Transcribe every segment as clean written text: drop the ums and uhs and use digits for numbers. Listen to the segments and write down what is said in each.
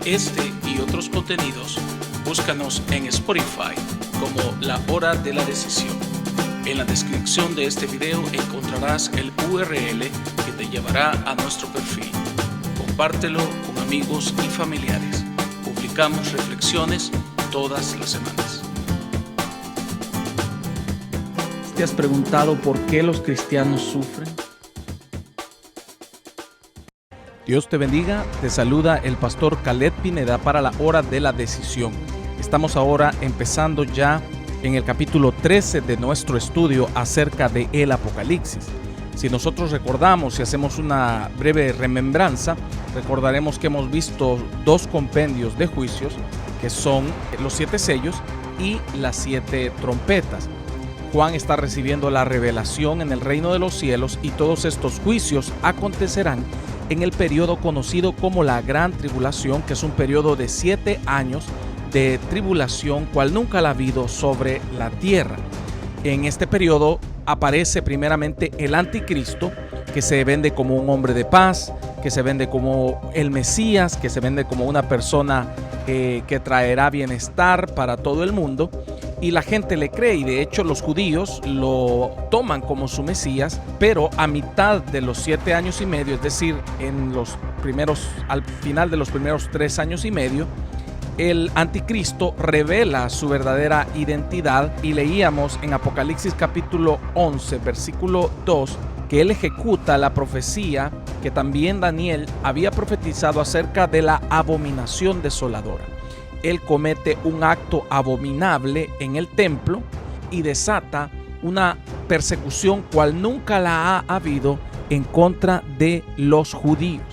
Este y otros contenidos, búscanos en Spotify como La Hora de la Decisión. En la descripción de este video encontrarás el URL que te llevará a nuestro perfil. Compártelo con amigos y familiares. Publicamos reflexiones todas las semanas. ¿Te has preguntado por qué los cristianos sufren? Dios te bendiga, te saluda el pastor Caleb Pineda para la Hora de la Decisión. Estamos ahora empezando ya en el capítulo 13 de nuestro estudio acerca de el Apocalipsis. Si nosotros recordamos y hacemos una breve remembranza, recordaremos que hemos visto dos compendios de juicios, que son los 7 sellos y las 7 trompetas. Juan está recibiendo la revelación en el reino de los cielos y todos estos juicios acontecerán en el periodo conocido como la Gran Tribulación, que es un periodo de 7 años de tribulación, cual nunca la ha habido sobre la tierra. En este periodo aparece primeramente el anticristo, que se vende como un hombre de paz, que se vende como el Mesías, que se vende como una persona que traerá bienestar para todo el mundo. Y la gente le cree, y de hecho los judíos lo toman como su Mesías, pero a mitad de los 7 años y medio, es decir, al final de los primeros 3 años y medio, el anticristo revela su verdadera identidad, y leíamos en Apocalipsis capítulo 11, versículo 2, que él ejecuta la profecía que también Daniel había profetizado acerca de la abominación desoladora. Él comete un acto abominable en el templo y desata una persecución cual nunca la ha habido en contra de los judíos.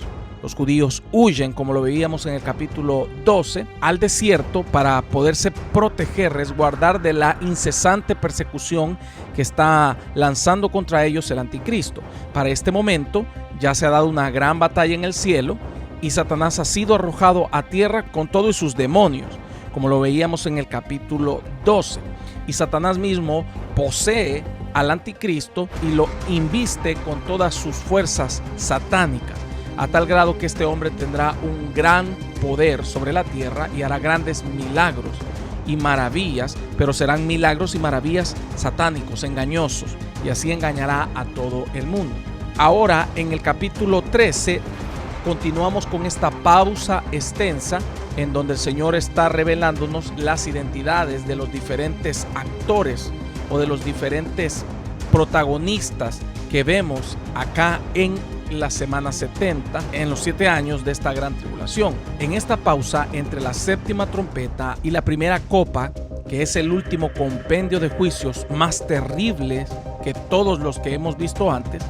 Los judíos huyen, como lo veíamos en el capítulo 12, al desierto para poderse proteger, resguardar de la incesante persecución que está lanzando contra ellos el anticristo. Para este momento ya se ha dado una gran batalla en el cielo, y Satanás ha sido arrojado a tierra con todos sus demonios, como lo veíamos en el capítulo 12. Y Satanás mismo posee al anticristo y lo inviste con todas sus fuerzas satánicas, a tal grado que este hombre tendrá un gran poder sobre la tierra y hará grandes milagros y maravillas, pero serán milagros y maravillas satánicos, engañosos, y así engañará a todo el mundo. Ahora, en el capítulo 13, continuamos con esta pausa extensa en donde el Señor está revelándonos las identidades de los diferentes actores o de los diferentes protagonistas que vemos acá en la semana 70, en los 7 años de esta gran tribulación. En esta pausa entre la séptima trompeta y la primera copa, que es el último compendio de juicios más terribles que todos los que hemos visto antes,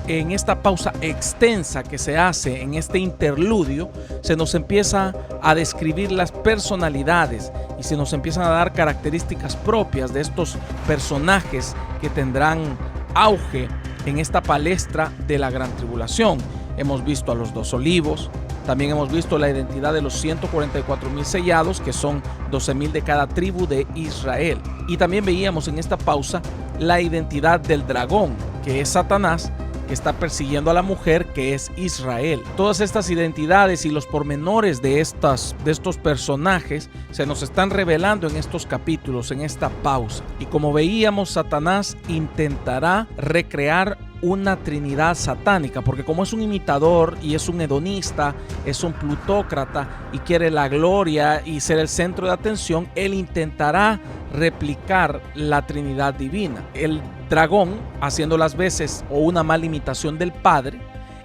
en esta pausa extensa que se hace en este interludio, se nos empieza a describir las personalidades y se nos empiezan a dar características propias de estos personajes que tendrán auge en esta palestra de la gran tribulación. Hemos visto a los 2 olivos, también hemos visto la identidad de los 144,000 sellados, que son 12,000 de cada tribu de Israel. Y también veíamos en esta pausa la identidad del dragón, que es Satanás, que está persiguiendo a la mujer, que es Israel. Todas estas identidades y los pormenores de estos personajes se nos están revelando en estos capítulos, en esta pausa. Y como veíamos, Satanás intentará recrear una trinidad satánica, porque como es un imitador y es un hedonista, es un plutócrata y quiere la gloria y ser el centro de atención, él intentará replicar la Trinidad divina. El dragón haciendo las veces o una mala imitación del Padre,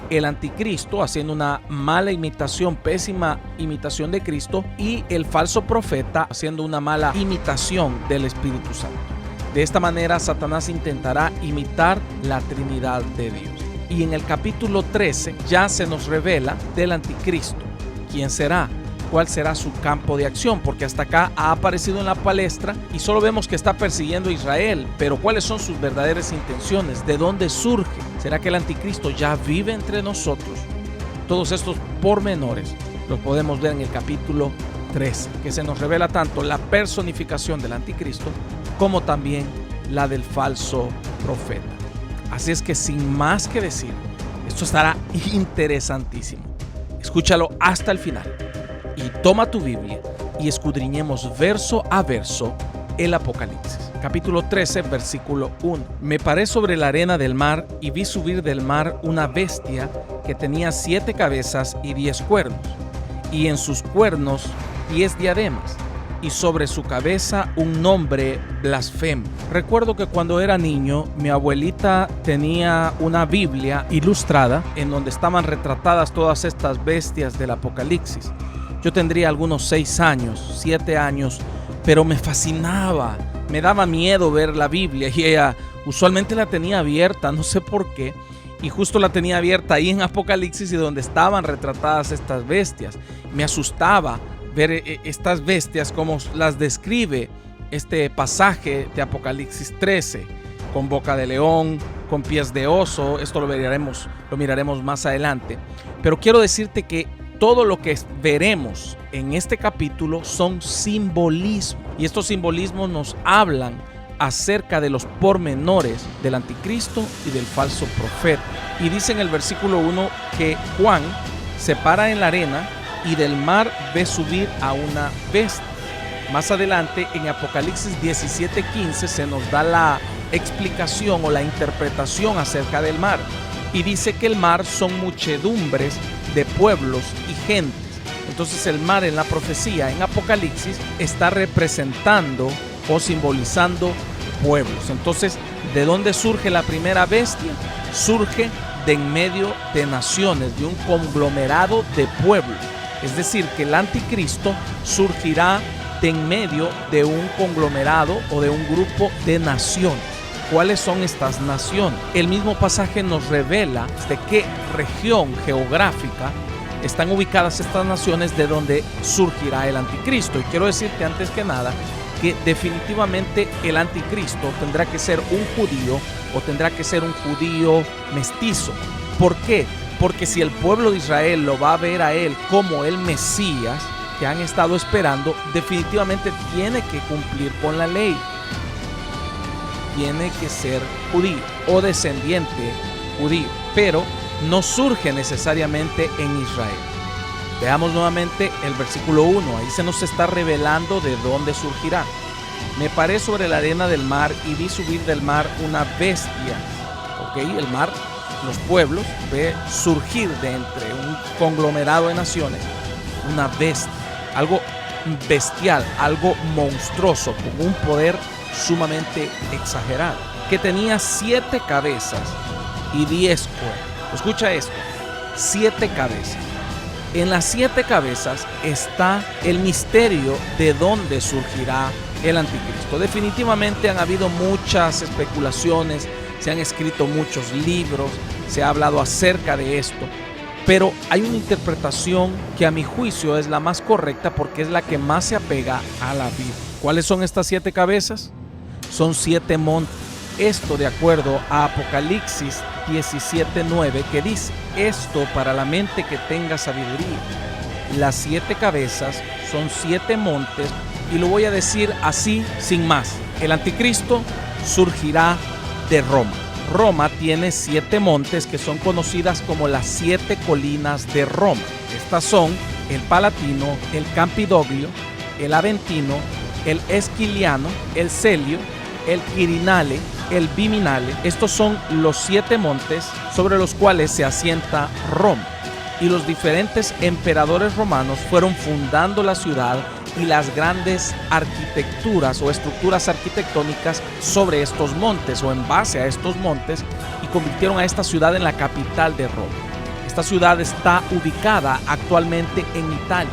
el anticristo haciendo una mala imitación, pésima imitación de Cristo, y el falso profeta haciendo una mala imitación del Espíritu Santo. De esta manera Satanás intentará imitar la Trinidad de Dios. Y en el capítulo 13 ya se nos revela del anticristo. ¿Quién será? ¿Cuál será su campo de acción? Porque hasta acá ha aparecido en la palestra y solo vemos que está persiguiendo a Israel. Pero ¿cuáles son sus verdaderas intenciones? ¿De dónde surge? ¿Será que el anticristo ya vive entre nosotros? Todos estos pormenores los podemos ver en el capítulo 13, que se nos revela tanto la personificación del anticristo como también la del falso profeta. Así es que sin más que decir, esto estará interesantísimo. Escúchalo hasta el final. y toma tu Biblia y escudriñemos verso a verso el Apocalipsis. Capítulo 13, versículo 1. Me paré sobre la arena del mar y vi subir del mar una bestia que tenía 7 cabezas y 10 cuernos, y en sus cuernos 10 diademas, y sobre su cabeza un nombre blasfemo. Recuerdo que cuando era niño, mi abuelita tenía una Biblia ilustrada en donde estaban retratadas todas estas bestias del Apocalipsis. Yo tendría algunos 6 años, 7 años, pero me fascinaba, me daba miedo ver la Biblia y ella usualmente la tenía abierta, no sé por qué, y justo la tenía abierta ahí en Apocalipsis y donde estaban retratadas estas bestias. Me asustaba ver estas bestias como las describe este pasaje de Apocalipsis 13, con boca de león, con pies de oso. Esto lo miraremos más adelante, pero quiero decirte que todo lo que veremos en este capítulo son simbolismos, y estos simbolismos nos hablan acerca de los pormenores del anticristo y del falso profeta. Y dice en el versículo 1 que Juan se para en la arena y del mar ve subir a una bestia. Más adelante en Apocalipsis 17:15 se nos da la explicación o la interpretación acerca del mar, y dice que el mar son muchedumbres de pueblos y gentes. Entonces el mar en la profecía en Apocalipsis está representando o simbolizando pueblos. Entonces, ¿de dónde surge la primera bestia? Surge de en medio de naciones, de un conglomerado de pueblos. Es decir, que el anticristo surgirá de en medio de un conglomerado o de un grupo de naciones. ¿Cuáles son estas naciones? El mismo pasaje nos revela de qué región geográfica están ubicadas estas naciones de donde surgirá el anticristo. Y quiero decirte antes que nada que definitivamente el anticristo tendrá que ser un judío o tendrá que ser un judío mestizo. ¿Por qué? Porque si el pueblo de Israel lo va a ver a él como el Mesías que han estado esperando, definitivamente tiene que cumplir con la ley. Tiene que ser judío o descendiente judío, pero no surge necesariamente en Israel. Veamos nuevamente el versículo 1, ahí se nos está revelando de dónde surgirá. Me paré sobre la arena del mar y vi subir del mar una bestia. El mar, los pueblos, ve surgir de entre un conglomerado de naciones una bestia, algo bestial, algo monstruoso, con un poder sumamente exagerado, que tenía 7 cabezas y 10 cuernos. Escucha esto, 7 cabezas. En las 7 cabezas está el misterio de dónde surgirá el anticristo. Definitivamente han habido muchas especulaciones, se han escrito muchos libros, se ha hablado acerca de esto, pero hay una interpretación que a mi juicio es la más correcta porque es la que más se apega a la Biblia. ¿Cuáles son estas 7 cabezas? Son 7 montes. Esto de acuerdo a Apocalipsis 17:9, que dice: esto para la mente que tenga sabiduría. Las 7 cabezas son 7 montes, y lo voy a decir así sin más. El anticristo surgirá de Roma. Roma tiene 7 montes que son conocidas como las 7 colinas de Roma. Estas son el Palatino, el Campidoglio, el Aventino, el Esquiliano, el Celio, el Quirinale, el Viminale. Estos son los 7 montes sobre los cuales se asienta Roma, y los diferentes emperadores romanos fueron fundando la ciudad y las grandes arquitecturas o estructuras arquitectónicas sobre estos montes o en base a estos montes, y convirtieron a esta ciudad en la capital de Roma. Esta ciudad está ubicada actualmente en Italia,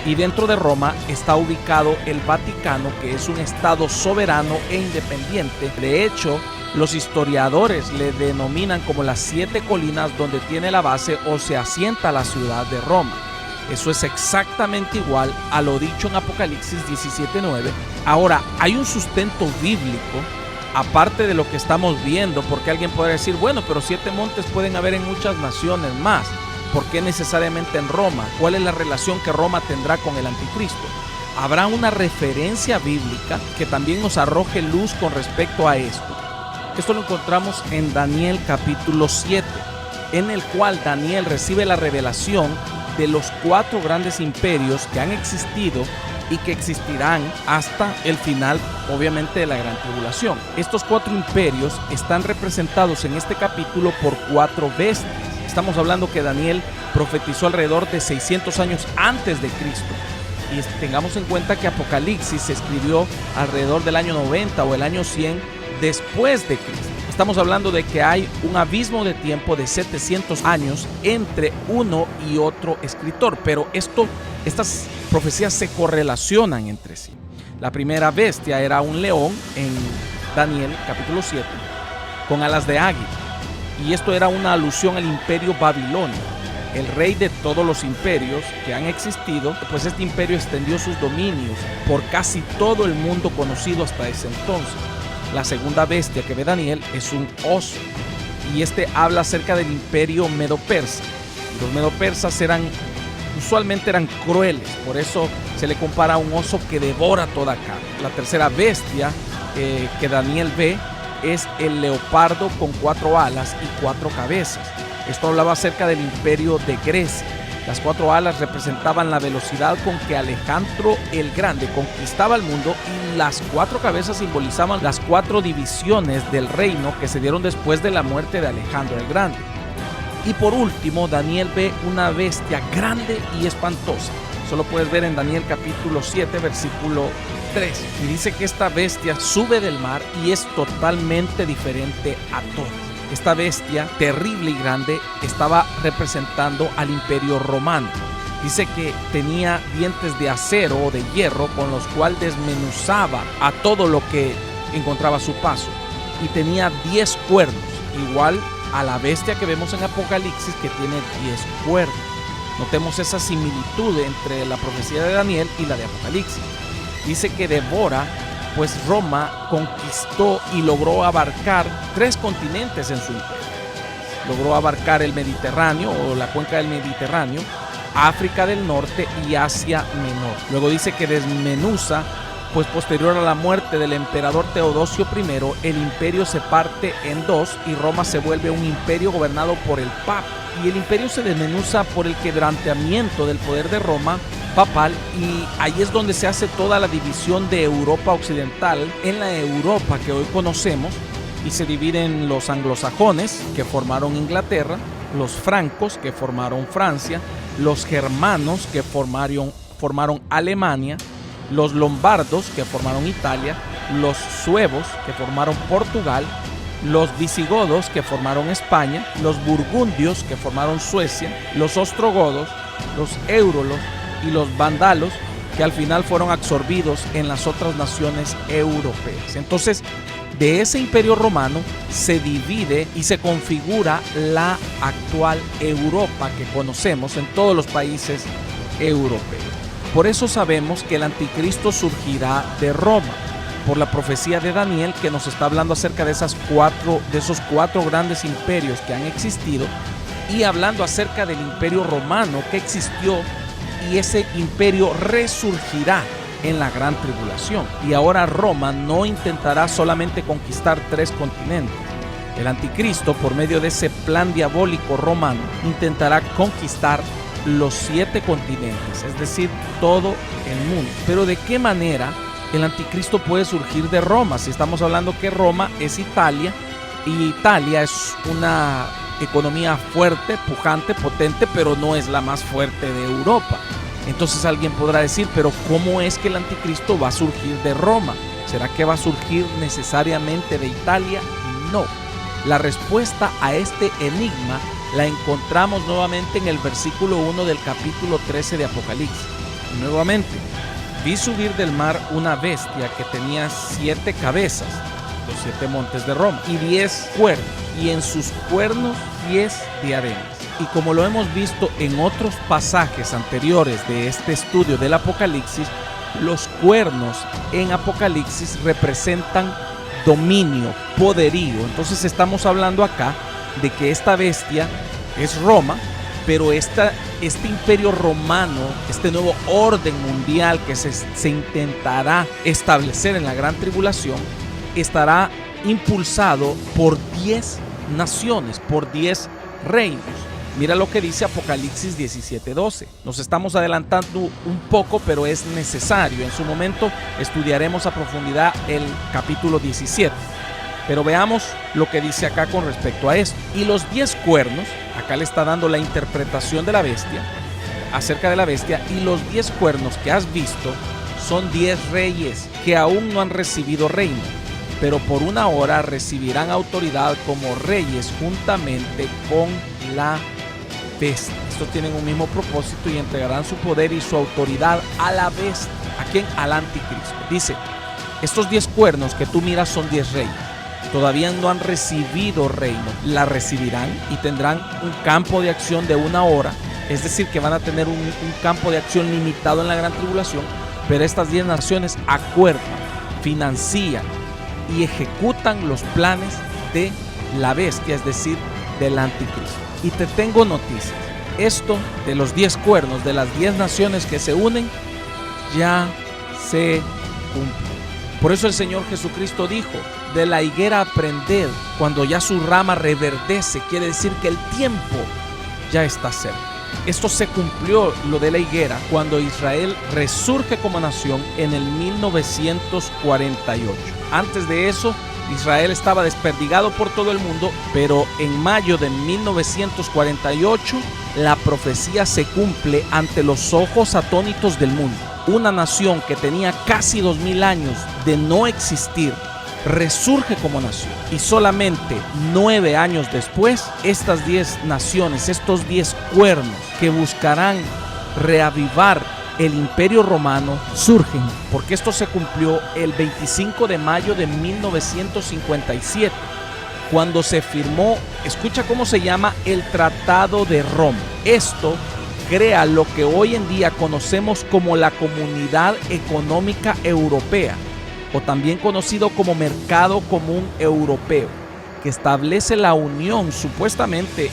y dentro de Roma está ubicado el Vaticano, que es un estado soberano e independiente. De hecho, los historiadores le denominan como las 7 colinas donde tiene la base o se asienta la ciudad de Roma. Eso es exactamente igual a lo dicho en Apocalipsis 17:9. Ahora, hay un sustento bíblico aparte de lo que estamos viendo, porque alguien podría decir, bueno, pero 7 montes pueden haber en muchas naciones más. ¿Por qué necesariamente en Roma? ¿Cuál es la relación que Roma tendrá con el anticristo? Habrá una referencia bíblica que también nos arroje luz con respecto a esto. Esto lo encontramos en Daniel capítulo 7, en el cual Daniel recibe la revelación de los 4 grandes imperios que han existido y que existirán hasta el final, obviamente, de la Gran Tribulación. Estos 4 imperios están representados en este capítulo por 4 bestias. Estamos hablando que Daniel profetizó alrededor de 600 años antes de Cristo. Y tengamos en cuenta que Apocalipsis se escribió alrededor del año 90 o el año 100 después de Cristo. Estamos hablando de que hay un abismo de tiempo de 700 años entre uno y otro escritor, pero estas profecías se correlacionan entre sí. La primera bestia era un león en Daniel capítulo 7 con alas de águila, y esto era una alusión al imperio babilonio, el rey de todos los imperios que han existido. Pues este imperio extendió sus dominios por casi todo el mundo conocido hasta ese entonces. La segunda bestia que ve Daniel es un oso, y este habla acerca del imperio medo-persa. Los medo-persas usualmente eran crueles, por eso se le compara a un oso que devora toda carne. La tercera bestia que Daniel ve es el leopardo con 4 alas y 4 cabezas. Esto hablaba acerca del imperio de Grecia. Las 4 alas representaban la velocidad con que Alejandro el Grande conquistaba el mundo, y las 4 cabezas simbolizaban las 4 divisiones del reino que se dieron después de la muerte de Alejandro el Grande. Y por último, Daniel ve una bestia grande y espantosa. Eso lo puedes ver en Daniel capítulo 7, versículo 3. Y dice que esta bestia sube del mar y es totalmente diferente a todas. Esta bestia terrible y grande estaba representando al imperio romano. Dice que tenía dientes de acero o de hierro con los cuales desmenuzaba a todo lo que encontraba a su paso. Y tenía 10 cuernos, igual a la bestia que vemos en Apocalipsis, que tiene 10 cuernos. Notemos esa similitud entre la profecía de Daniel y la de Apocalipsis. Dice que devora, pues Roma conquistó y logró abarcar 3 continentes en su imperio. Logró abarcar el Mediterráneo o la cuenca del Mediterráneo, África del Norte y Asia Menor. Luego dice que desmenuza, pues posterior a la muerte del emperador Teodosio I, el imperio se parte en 2 y Roma se vuelve un imperio gobernado por el Papa. Y el imperio se desmenuza por el quebrantamiento del poder de Roma papal, y ahí es donde se hace toda la división de Europa occidental en la Europa que hoy conocemos, y se dividen los anglosajones, que formaron Inglaterra, los francos, que formaron Francia, los germanos, que formaron Alemania, los lombardos, que formaron Italia, los suevos, que formaron Portugal, los visigodos, que formaron España, los burgundios, que formaron Suecia, los ostrogodos, los éurolos y los vándalos, que al final fueron absorbidos en las otras naciones europeas. Entonces, de ese imperio romano se divide y se configura la actual Europa que conocemos en todos los países europeos. Por eso sabemos que el anticristo surgirá de Roma, por la profecía de Daniel, que nos está hablando acerca de esos 4 grandes imperios que han existido, y hablando acerca del imperio romano que existió, y ese imperio resurgirá en la gran tribulación. Y ahora Roma no intentará solamente conquistar 3 continentes. El anticristo, por medio de ese plan diabólico romano, intentará conquistar los 7 continentes, es decir, todo el mundo. Pero ¿de qué manera el anticristo puede surgir de Roma? Si estamos hablando que Roma es Italia, y Italia es una economía fuerte, pujante, potente, pero no es la más fuerte de Europa. Entonces alguien podrá decir, pero ¿cómo es que el anticristo va a surgir de Roma? ¿Será que va a surgir necesariamente de Italia? No. La respuesta a este enigma la encontramos nuevamente en el versículo 1 del capítulo 13 de Apocalipsis. Nuevamente, vi subir del mar una bestia que tenía 7 cabezas, los 7 montes de Roma, y 10 cuernos, y en sus cuernos 10 diademas. Y como lo hemos visto en otros pasajes anteriores de este estudio del Apocalipsis, los cuernos en Apocalipsis representan dominio, poderío. Entonces estamos hablando acá de que esta bestia es Roma, pero este imperio romano, este nuevo orden mundial que se intentará establecer en la gran tribulación, estará impulsado por 10 naciones, por 10 reinos. Mira lo que dice Apocalipsis 17:12. Nos estamos adelantando un poco, pero es necesario. En su momento estudiaremos a profundidad el capítulo 17. Pero veamos lo que dice acá con respecto a esto. Y los 10 cuernos, acá le está dando la interpretación de la bestia, acerca de la bestia, y los 10 cuernos que has visto son 10 reyes que aún no han recibido reino, pero por una hora recibirán autoridad como reyes juntamente con la bestia. Estos tienen un mismo propósito y entregarán su poder y su autoridad a la bestia. ¿A quién? Al anticristo. Dice, estos 10 cuernos que tú miras son 10 reyes. Todavía no han recibido reino. La recibirán y tendrán un campo de acción de una hora. Es decir, que van a tener un campo de acción limitado en la gran tribulación. Pero estas 10 naciones acuerdan, financian y ejecutan los planes de la bestia, es decir, del anticristo. Y te tengo noticias. Esto de los 10 cuernos, de las 10 naciones que se unen, ya se cumple. Por eso el Señor Jesucristo dijo, de la higuera aprended, cuando ya su rama reverdece, quiere decir que el tiempo ya está cerca. Esto se cumplió, lo de la higuera, cuando Israel resurge como nación en el 1948. Antes de eso, Israel estaba desperdigado por todo el mundo, pero en mayo de 1948 la profecía se cumple ante los ojos atónitos del mundo. Una nación que tenía casi 2000 años de no existir resurge como nación, y solamente 9 años después estas 10 naciones, estos 10 cuernos que buscarán reavivar el Imperio Romano, surgen, porque esto se cumplió el 25 de mayo de 1957, cuando se firmó, escucha cómo se llama, el Tratado de Roma. Esto crea lo que hoy en día conocemos como la Comunidad Económica Europea, o también conocido como Mercado Común Europeo, que establece la unión, supuestamente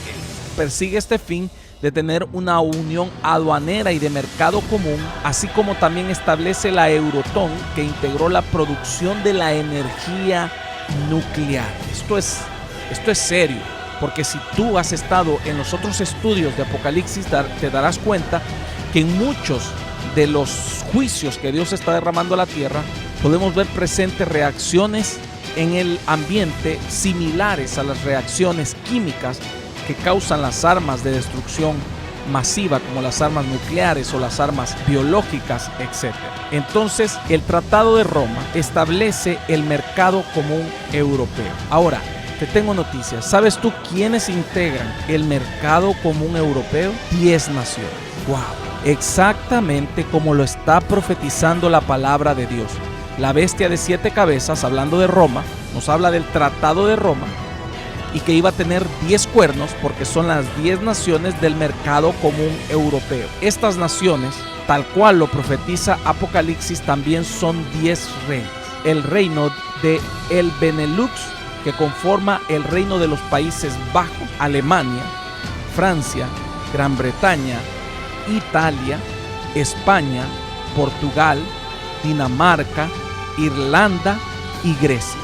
persigue este fin de tener una unión aduanera y de mercado común, así como también establece la Euratom, que integró la producción de la energía nuclear. Esto es serio, porque si tú has estado en los otros estudios de Apocalipsis, te darás cuenta que en muchos de los juicios que Dios está derramando a la tierra, podemos ver presentes reacciones en el ambiente similares a las reacciones químicas que causan las armas de destrucción masiva, como las armas nucleares o las armas biológicas, etc. Entonces, el Tratado de Roma establece el mercado común europeo. Ahora, te tengo noticias. ¿Sabes tú quiénes integran el mercado común europeo? 10 naciones. ¡Wow! Exactamente como lo está profetizando la palabra de Dios. La bestia de 7 cabezas, hablando de Roma, nos habla del Tratado de Roma y que iba a tener 10 cuernos porque son las 10 naciones del mercado común europeo. Estas naciones, tal cual lo profetiza Apocalipsis, también son 10 reinos. El reino de el Benelux, que conforma el reino de los Países Bajos, Alemania, Francia, Gran Bretaña, Italia, España, Portugal, Dinamarca, Irlanda y Grecia.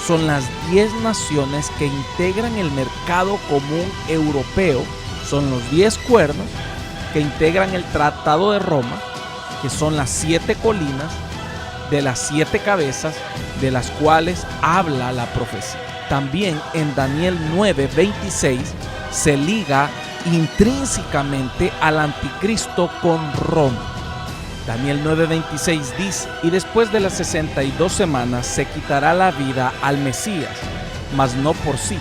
Son las 10 naciones que integran el mercado común europeo. Son los 10 cuernos que integran el Tratado de Roma, que son las 7 colinas de las 7 cabezas de las cuales habla la profecía. También en Daniel 9:26 se liga intrínsecamente al anticristo con Roma. Daniel 9:26 dice, y después de las 62 semanas se quitará la vida al Mesías, mas no por sí.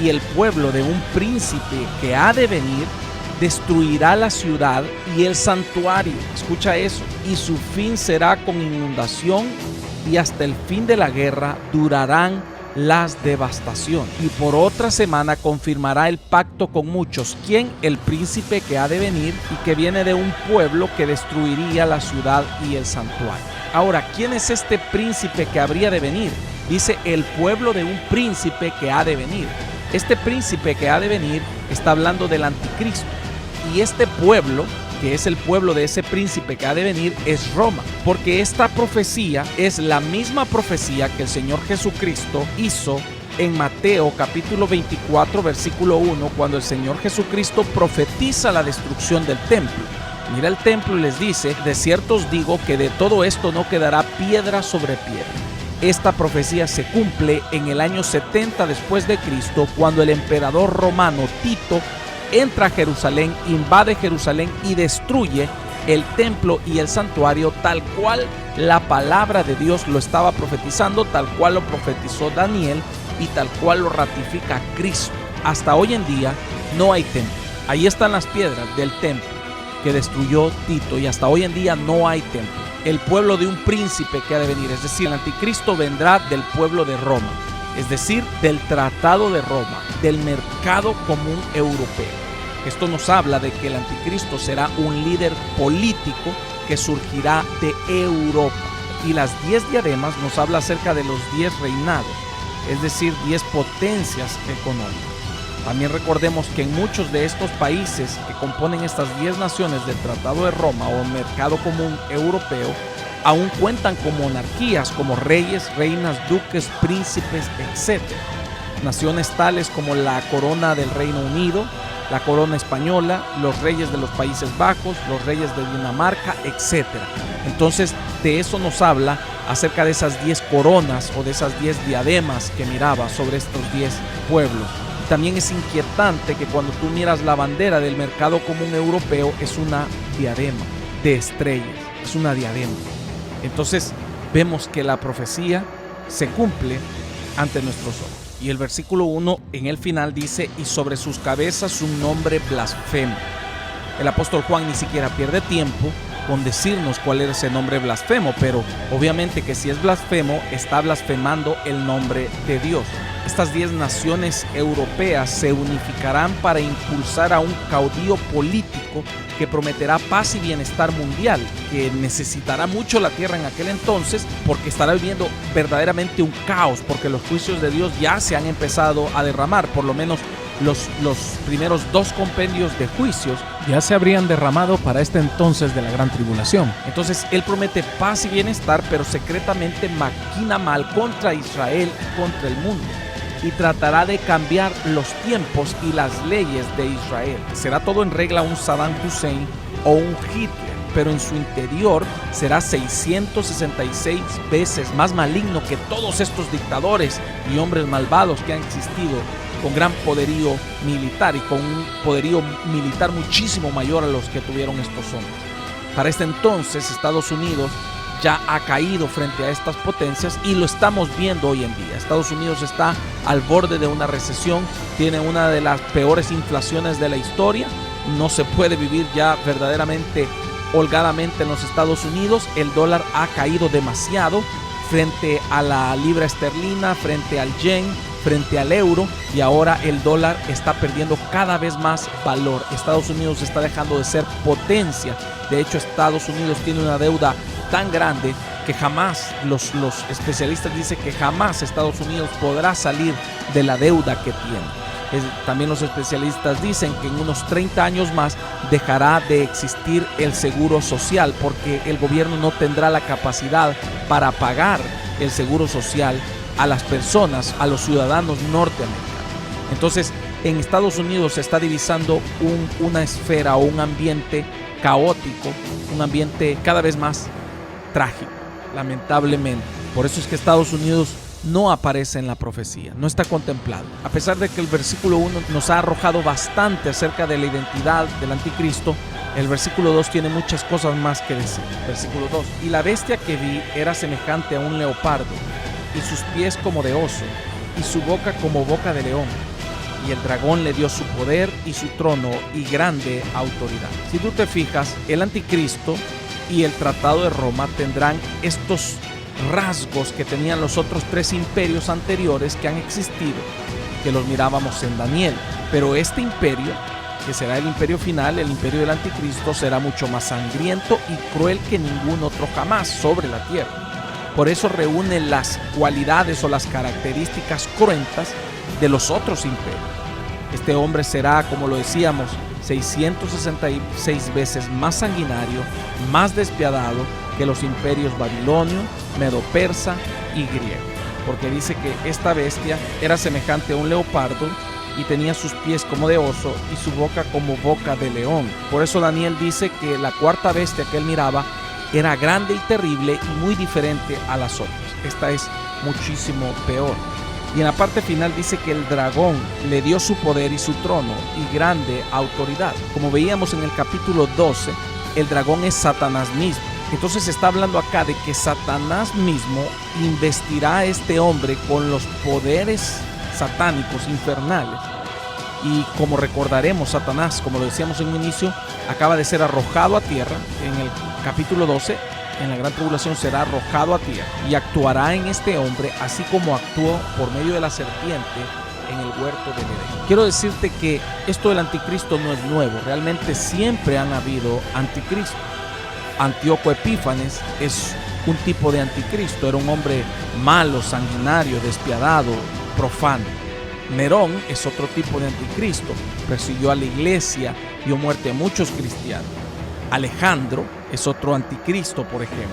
Y el pueblo de un príncipe que ha de venir destruirá la ciudad y el santuario. Escucha eso. Y su fin será con inundación, y hasta el fin de la guerra durarán las devastaciones. Y por otra semana confirmará el pacto con muchos. ¿Quién? El príncipe que ha de venir y que viene de un pueblo que destruiría la ciudad y el santuario. Ahora, ¿quién es este príncipe que habría de venir? Dice el pueblo de un príncipe que ha de venir. Este príncipe que ha de venir está hablando del anticristo. Y este pueblo, que es el pueblo de ese príncipe que ha de venir, es Roma, porque esta profecía es la misma profecía que el Señor Jesucristo hizo en Mateo capítulo 24, versículo 1, cuando el Señor Jesucristo profetiza la destrucción del templo. Mira el templo y les dice: de cierto os digo que de todo esto no quedará piedra sobre piedra. Esta profecía se cumple en el año 70 después de Cristo, cuando el emperador romano Tito entra a Jerusalén, invade Jerusalén y destruye el templo y el santuario, tal cual la palabra de Dios lo estaba profetizando, tal cual lo profetizó Daniel y tal cual lo ratifica Cristo. Hasta hoy en día no hay templo. Ahí están las piedras del templo que destruyó Tito, y hasta hoy en día no hay templo. El pueblo de un príncipe que ha de venir, es decir, el anticristo vendrá del pueblo de Roma, es decir, del tratado de Roma, del mercado común europeo. Esto nos habla de que el anticristo será un líder político que surgirá de Europa. Y las 10 diademas nos habla acerca de los 10 reinados, es decir, 10 potencias económicas. También recordemos que en muchos de estos países que componen estas 10 naciones del Tratado de Roma o Mercado Común Europeo, aún cuentan con monarquías como reyes, reinas, duques, príncipes, etc. Naciones tales como la corona del Reino Unido, la corona española, los reyes de los Países Bajos, los reyes de Dinamarca, etc. Entonces, de eso nos habla acerca de esas 10 coronas o de esas 10 diademas que miraba sobre estos 10 pueblos. También es inquietante que cuando tú miras la bandera del mercado común europeo, es una diadema de estrellas, es una diadema. Entonces vemos que la profecía se cumple ante nuestros ojos. Y el versículo 1 en el final dice: y sobre sus cabezas un nombre blasfemo. El apóstol Juan ni siquiera pierde tiempo con decirnos cuál era ese nombre blasfemo, pero obviamente que si es blasfemo, está blasfemando el nombre de Dios. Estas 10 naciones europeas se unificarán para impulsar a un caudillo político que prometerá paz y bienestar mundial, que necesitará mucho la tierra en aquel entonces, porque estará viviendo verdaderamente un caos, porque los juicios de Dios ya se han empezado a derramar. Por lo menos los primeros 2 compendios de juicios ya se habrían derramado para este entonces de la gran tribulación. Entonces él promete paz y bienestar, pero secretamente maquina mal contra Israel y contra el mundo, y tratará de cambiar los tiempos y las leyes de Israel. Será todo en regla un Saddam Hussein o un Hitler, pero en su interior será 666 veces más maligno que todos estos dictadores y hombres malvados que han existido, con gran poderío militar y con un poderío militar muchísimo mayor a los que tuvieron estos hombres. Para este entonces, Estados Unidos ya ha caído frente a estas potencias y lo estamos viendo hoy en día. Estados Unidos está al borde de una recesión, tiene una de las peores inflaciones de la historia, no se puede vivir ya verdaderamente holgadamente en los Estados Unidos. El dólar ha caído demasiado frente a la libra esterlina, frente al yen, frente al euro, y ahora el dólar está perdiendo cada vez más valor. Estados Unidos está dejando de ser potencia. De hecho, Estados Unidos tiene una deuda tan grande que jamás, los especialistas dicen que jamás Estados Unidos podrá salir de la deuda que tiene. También los especialistas dicen que en unos 30 años más dejará de existir el seguro social, porque el gobierno no tendrá la capacidad para pagar el seguro social a las personas, a los ciudadanos norteamericanos. Entonces, en Estados Unidos se está divisando una esfera o un ambiente caótico, un ambiente cada vez más trágico, lamentablemente. Por eso es que Estados Unidos no aparece en la profecía, no está contemplado. A pesar de que el versículo 1 nos ha arrojado bastante acerca de la identidad del anticristo, el versículo 2 tiene muchas cosas más que decir. Versículo 2: y la bestia que vi era semejante a un leopardo, y sus pies como de oso, y su boca como boca de león. Y el dragón le dio su poder y su trono y grande autoridad. Si tú te fijas, el anticristo y el Tratado de Roma tendrán estos rasgos que tenían los otros 3 imperios anteriores que han existido, que los mirábamos en Daniel. Pero este imperio, que será el imperio final, el imperio del anticristo, será mucho más sangriento y cruel que ningún otro jamás sobre la tierra. Por eso reúne las cualidades o las características cruentas de los otros imperios. Este hombre será, como lo decíamos, 666 veces más sanguinario, más despiadado que los imperios babilonio, medo-persa y griego. porque dice que esta bestia era semejante a un leopardo y tenía sus pies como de oso y su boca como boca de león. Por eso Daniel dice que la cuarta bestia que él miraba era grande y terrible y muy diferente a las otras. Esta es muchísimo peor. Y en la parte final dice que el dragón le dio su poder y su trono y grande autoridad. Como veíamos en el capítulo 12, el dragón es Satanás mismo. Entonces está hablando acá de que Satanás mismo investirá a este hombre con los poderes satánicos infernales. Y como recordaremos, Satanás, como lo decíamos en un inicio, acaba de ser arrojado a tierra. En el capítulo 12, en la gran tribulación, será arrojado a tierra y actuará en este hombre así como actuó por medio de la serpiente en el huerto del Edén. Quiero decirte que esto del anticristo no es nuevo. Realmente siempre han habido anticristos. Antíoco Epífanes es un tipo de anticristo. Era un hombre malo, sanguinario, despiadado, profano. Nerón es otro tipo de anticristo. Persiguió a la iglesia, dio muerte a muchos cristianos. Alejandro es otro anticristo, por ejemplo.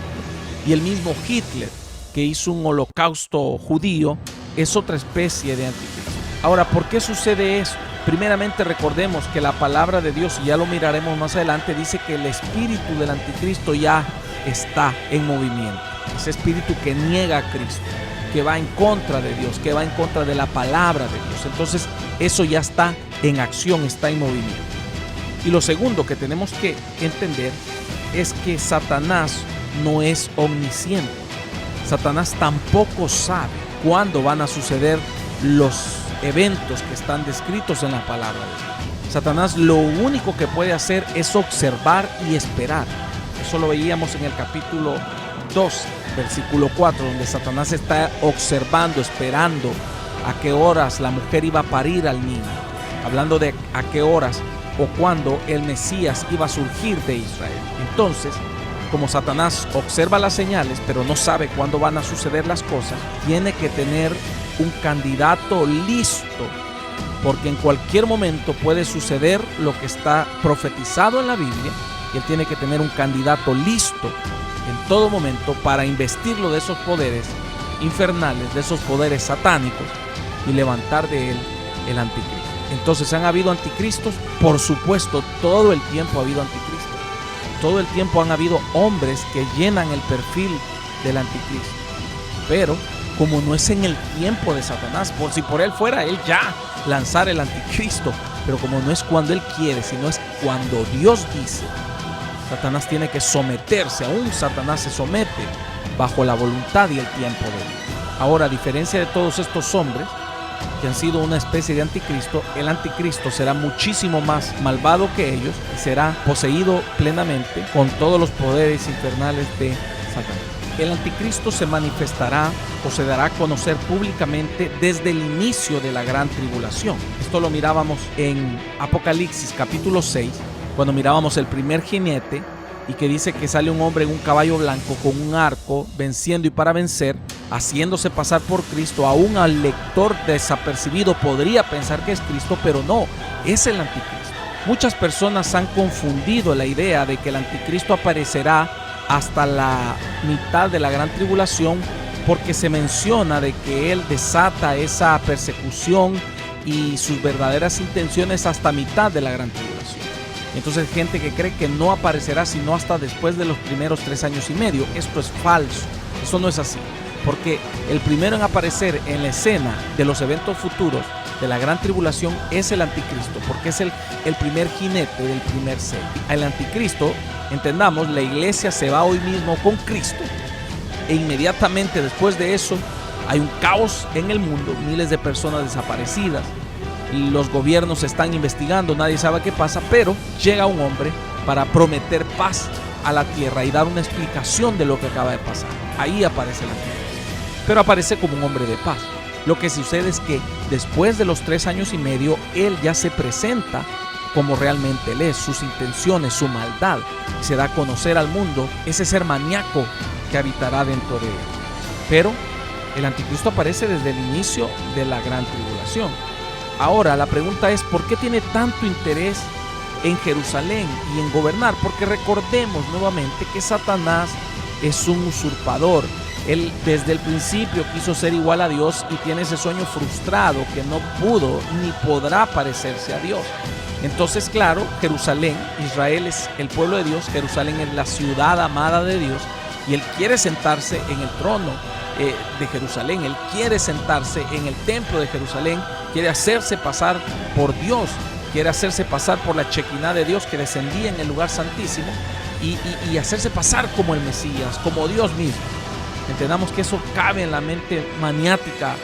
Y el mismo Hitler, que hizo un holocausto judío, es otra especie de anticristo. Ahora, ¿por qué sucede eso? Primeramente recordemos que la palabra de Dios, y ya lo miraremos más adelante, dice que el espíritu del anticristo ya está en movimiento. Ese espíritu que niega a Cristo, que va en contra de Dios, que va en contra de la palabra de Dios. Entonces eso ya está en acción, está en movimiento. Y lo segundo que tenemos que entender es que Satanás no es omnisciente. Satanás tampoco sabe cuándo van a suceder los eventos que están descritos en la palabra de Dios. Satanás lo único que puede hacer es observar y esperar. Eso lo veíamos en el capítulo 2, versículo 4, donde Satanás está observando, esperando a qué horas la mujer iba a parir al niño, hablando de a qué horas o cuándo el Mesías iba a surgir de Israel. Entonces, como Satanás observa las señales, pero no sabe cuándo van a suceder las cosas, tiene que tener un candidato listo, porque en cualquier momento puede suceder lo que está profetizado en la Biblia, y él tiene que tener un candidato listo en todo momento para investirlo de esos poderes infernales, de esos poderes satánicos, y levantar de él el anticristo. Entonces, ¿han habido anticristos? Por supuesto, todo el tiempo ha habido anticristos. Todo el tiempo han habido hombres que llenan el perfil del anticristo. Pero como no es en el tiempo de Satanás, por si por él fuera, él ya lanzara el anticristo. Pero como no es cuando él quiere, sino es cuando Dios dice, Satanás tiene que someterse. Aún Satanás se somete bajo la voluntad y el tiempo de Dios. Ahora, a diferencia de todos estos hombres que han sido una especie de anticristo, el anticristo será muchísimo más malvado que ellos y será poseído plenamente con todos los poderes infernales de Satanás. El anticristo se manifestará o se dará a conocer públicamente desde el inicio de la gran tribulación. Esto lo mirábamos en Apocalipsis capítulo 6, cuando mirábamos el primer jinete y que dice que sale un hombre en un caballo blanco con un arco, venciendo y para vencer, haciéndose pasar por Cristo. Aún al lector desapercibido podría pensar que es Cristo, pero no, es el anticristo. Muchas personas han confundido la idea de que el anticristo aparecerá hasta la mitad de la gran tribulación, porque se menciona de que él desata esa persecución y sus verdaderas intenciones hasta mitad de la gran tribulación. Entonces hay gente que cree que no aparecerá sino hasta después de los primeros 3 años y medio. Esto es falso, eso no es así, porque el primero en aparecer en la escena de los eventos futuros de la gran tribulación es el anticristo, porque es el primer jinete del primer sello. El anticristo, entendamos, la iglesia se va hoy mismo con Cristo e inmediatamente después de eso hay un caos en el mundo, miles de personas desaparecidas, los gobiernos están investigando, nadie sabe qué pasa, pero llega un hombre para prometer paz a la tierra y dar una explicación de lo que acaba de pasar. Ahí aparece el anticristo, pero aparece como un hombre de paz. Lo que sucede es que después de los 3 años y medio, él ya se presenta como realmente él es, sus intenciones, su maldad, y se da a conocer al mundo ese ser maníaco que habitará dentro de él. Pero el anticristo aparece desde el inicio de la gran tribulación. Ahora la pregunta es, ¿por qué tiene tanto interés en Jerusalén y en gobernar? Porque recordemos nuevamente que Satanás es un usurpador, Él desde el principio quiso ser igual a Dios y tiene ese sueño frustrado que no pudo ni podrá parecerse a Dios. Entonces, claro, Jerusalén, Israel es el pueblo de Dios, Jerusalén es la ciudad amada de Dios y Él quiere sentarse en el trono de Jerusalén. Él quiere sentarse en el templo de Jerusalén, quiere hacerse pasar por Dios, quiere hacerse pasar por la Chequiná de Dios que descendía en el lugar santísimo y hacerse pasar como el Mesías, como Dios mismo. Entendamos que eso cabe en la mente maniática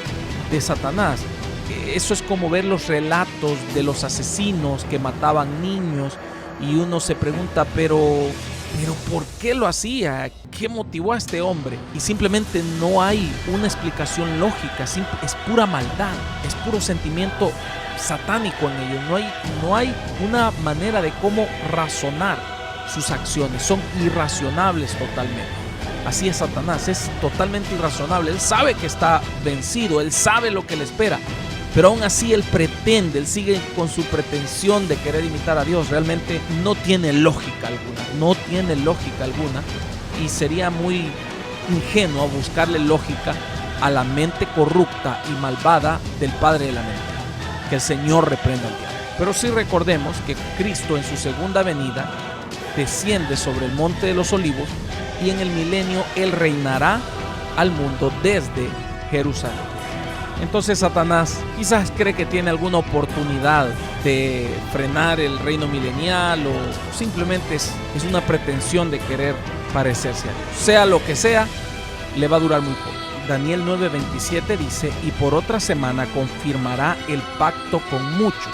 de Satanás. Eso es como ver los relatos de los asesinos que mataban niños y uno se pregunta, pero ¿por qué lo hacía? ¿Qué motivó a este hombre? Y simplemente no hay una explicación lógica, es pura maldad, es puro sentimiento satánico en ellos. No hay una manera de cómo razonar sus acciones, son irracionables totalmente. Así es Satanás, es totalmente irrazonable. Él sabe que está vencido, él sabe lo que le espera, pero aún así él sigue con su pretensión de querer imitar a Dios. Realmente no tiene lógica alguna, y sería muy ingenuo buscarle lógica a la mente corrupta y malvada del padre de la mente. Que el Señor reprenda al diablo. Pero sí recordemos que Cristo en su segunda venida desciende sobre el monte de los olivos y en el milenio Él reinará al mundo desde Jerusalén. Entonces Satanás quizás cree que tiene alguna oportunidad de frenar el reino milenial o simplemente es una pretensión de querer parecerse a Dios. Sea lo que sea, le va a durar muy poco. Daniel 9:27 dice: y por otra semana confirmará el pacto con muchos.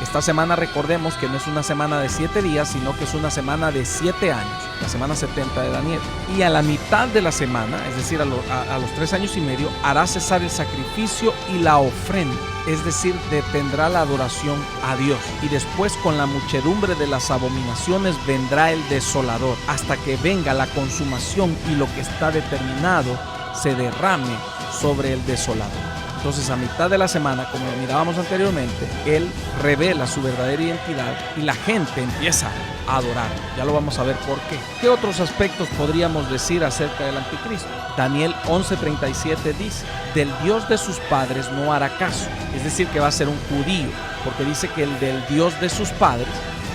Esta semana recordemos que no es una semana de 7 días, sino que es una semana de 7 años, la semana 70 de Daniel. Y a la mitad de la semana, es decir, a los 3 años y medio, hará cesar el sacrificio y la ofrenda, es decir, detendrá la adoración a Dios. Y después con la muchedumbre de las abominaciones vendrá el desolador, hasta que venga la consumación y lo que está determinado se derrame sobre el desolador. Entonces, a mitad de la semana, como mirábamos anteriormente, Él revela su verdadera identidad y la gente empieza a adorar. Ya lo vamos a ver por qué. ¿Qué otros aspectos podríamos decir acerca del anticristo? Daniel 11:37 dice: del Dios de sus padres no hará caso. Es decir, que va a ser un judío, porque dice que el del Dios de sus padres,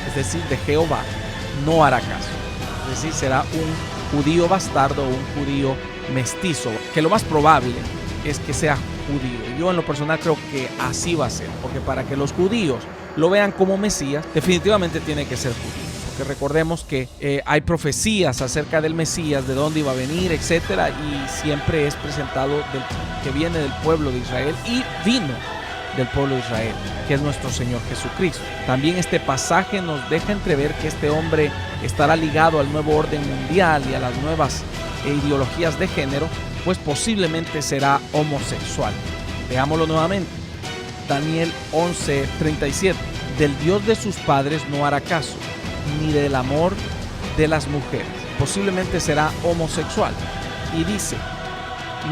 es decir, de Jehová, no hará caso. Es decir, será un judío bastardo o un judío mestizo, que lo más probable es que sea judío. Yo en lo personal creo que así va a ser, porque para que los judíos lo vean como Mesías, definitivamente tiene que ser judío. Porque recordemos que hay profecías acerca del Mesías, de dónde iba a venir, etcétera, y siempre es presentado que viene del pueblo de Israel y vino del pueblo de Israel, que es nuestro Señor Jesucristo. También este pasaje nos deja entrever que este hombre estará ligado al nuevo orden mundial y a las nuevas ideologías de género, pues posiblemente será homosexual. Veámoslo nuevamente. Daniel 11:37. Del Dios de sus padres no hará caso, ni del amor de las mujeres. Posiblemente será homosexual. Y dice: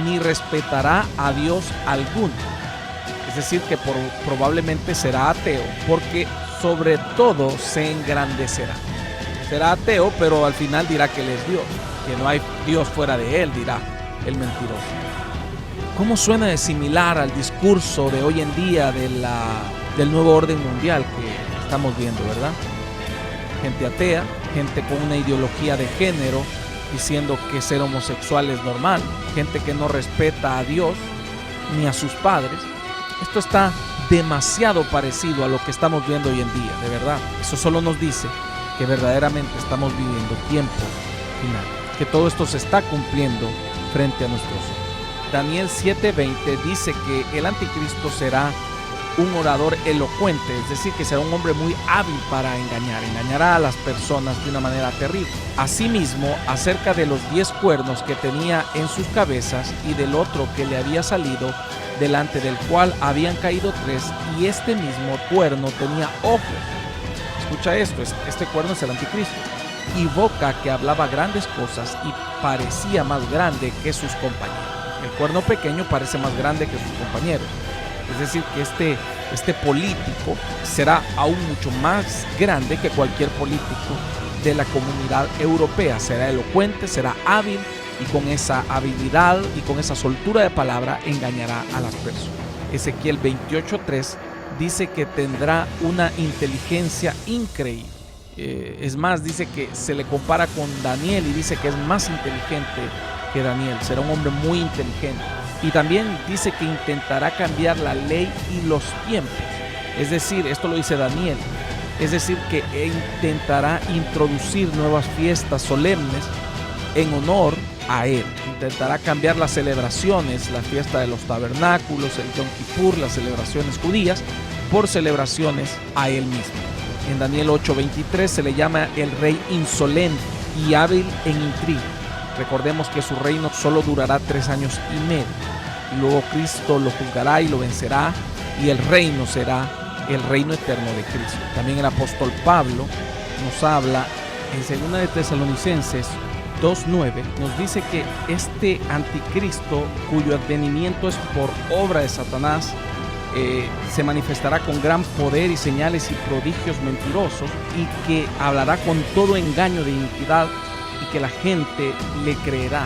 ni respetará a Dios alguno. Es decir, que probablemente será ateo, porque sobre todo se engrandecerá. Será ateo, pero al final dirá que Él es Dios, que no hay Dios fuera de Él, dirá el mentiroso. ¿Cómo suena de similar al discurso de hoy en día del nuevo orden mundial que estamos viendo, verdad? Gente atea, gente con una ideología de género, diciendo que ser homosexual es normal, gente que no respeta a Dios ni a sus padres. Esto está demasiado parecido a lo que estamos viendo hoy en día, de verdad. Eso solo nos dice que verdaderamente estamos viviendo tiempos finales, que todo esto se está cumpliendo frente a nuestros ojos. Daniel 7:20 dice que el anticristo será un orador elocuente, es decir, que será un hombre muy hábil para engañará a las personas de una manera terrible. Asimismo, acerca de los 10 cuernos que tenía en sus cabezas y del otro que le había salido, delante del cual habían caído 3, y este mismo cuerno tenía ojos. Escucha esto, este cuerno es el anticristo. Y boca que hablaba grandes cosas y parecía más grande que sus compañeros. El cuerno pequeño parece más grande que sus compañeros. Es decir, que este político será aún mucho más grande que cualquier político de la comunidad europea. Será elocuente, será hábil y con esa habilidad y con esa soltura de palabra engañará a las personas. Ezequiel 28:3 dice que tendrá una inteligencia increíble. Es más, dice que se le compara con Daniel y dice que es más inteligente que Daniel. Será un hombre muy inteligente. Y también dice que intentará cambiar la ley y los tiempos. Es decir, esto lo dice Daniel. Es decir, que intentará introducir nuevas fiestas solemnes en honor a él. Intentará cambiar las celebraciones, la fiesta de los tabernáculos, el Yom Kippur, las celebraciones judías, por celebraciones a él mismo. En Daniel 8:23 se le llama el rey insolente y hábil en intriga. Recordemos que su reino solo durará 3 años y medio. Y luego Cristo lo juzgará y lo vencerá, y el reino será el reino eterno de Cristo. También el apóstol Pablo nos habla en 2 de Tesalonicenses 2:9, nos dice que este anticristo, cuyo advenimiento es por obra de Satanás, se manifestará con gran poder y señales y prodigios mentirosos, y que hablará con todo engaño de iniquidad, y que la gente le creerá.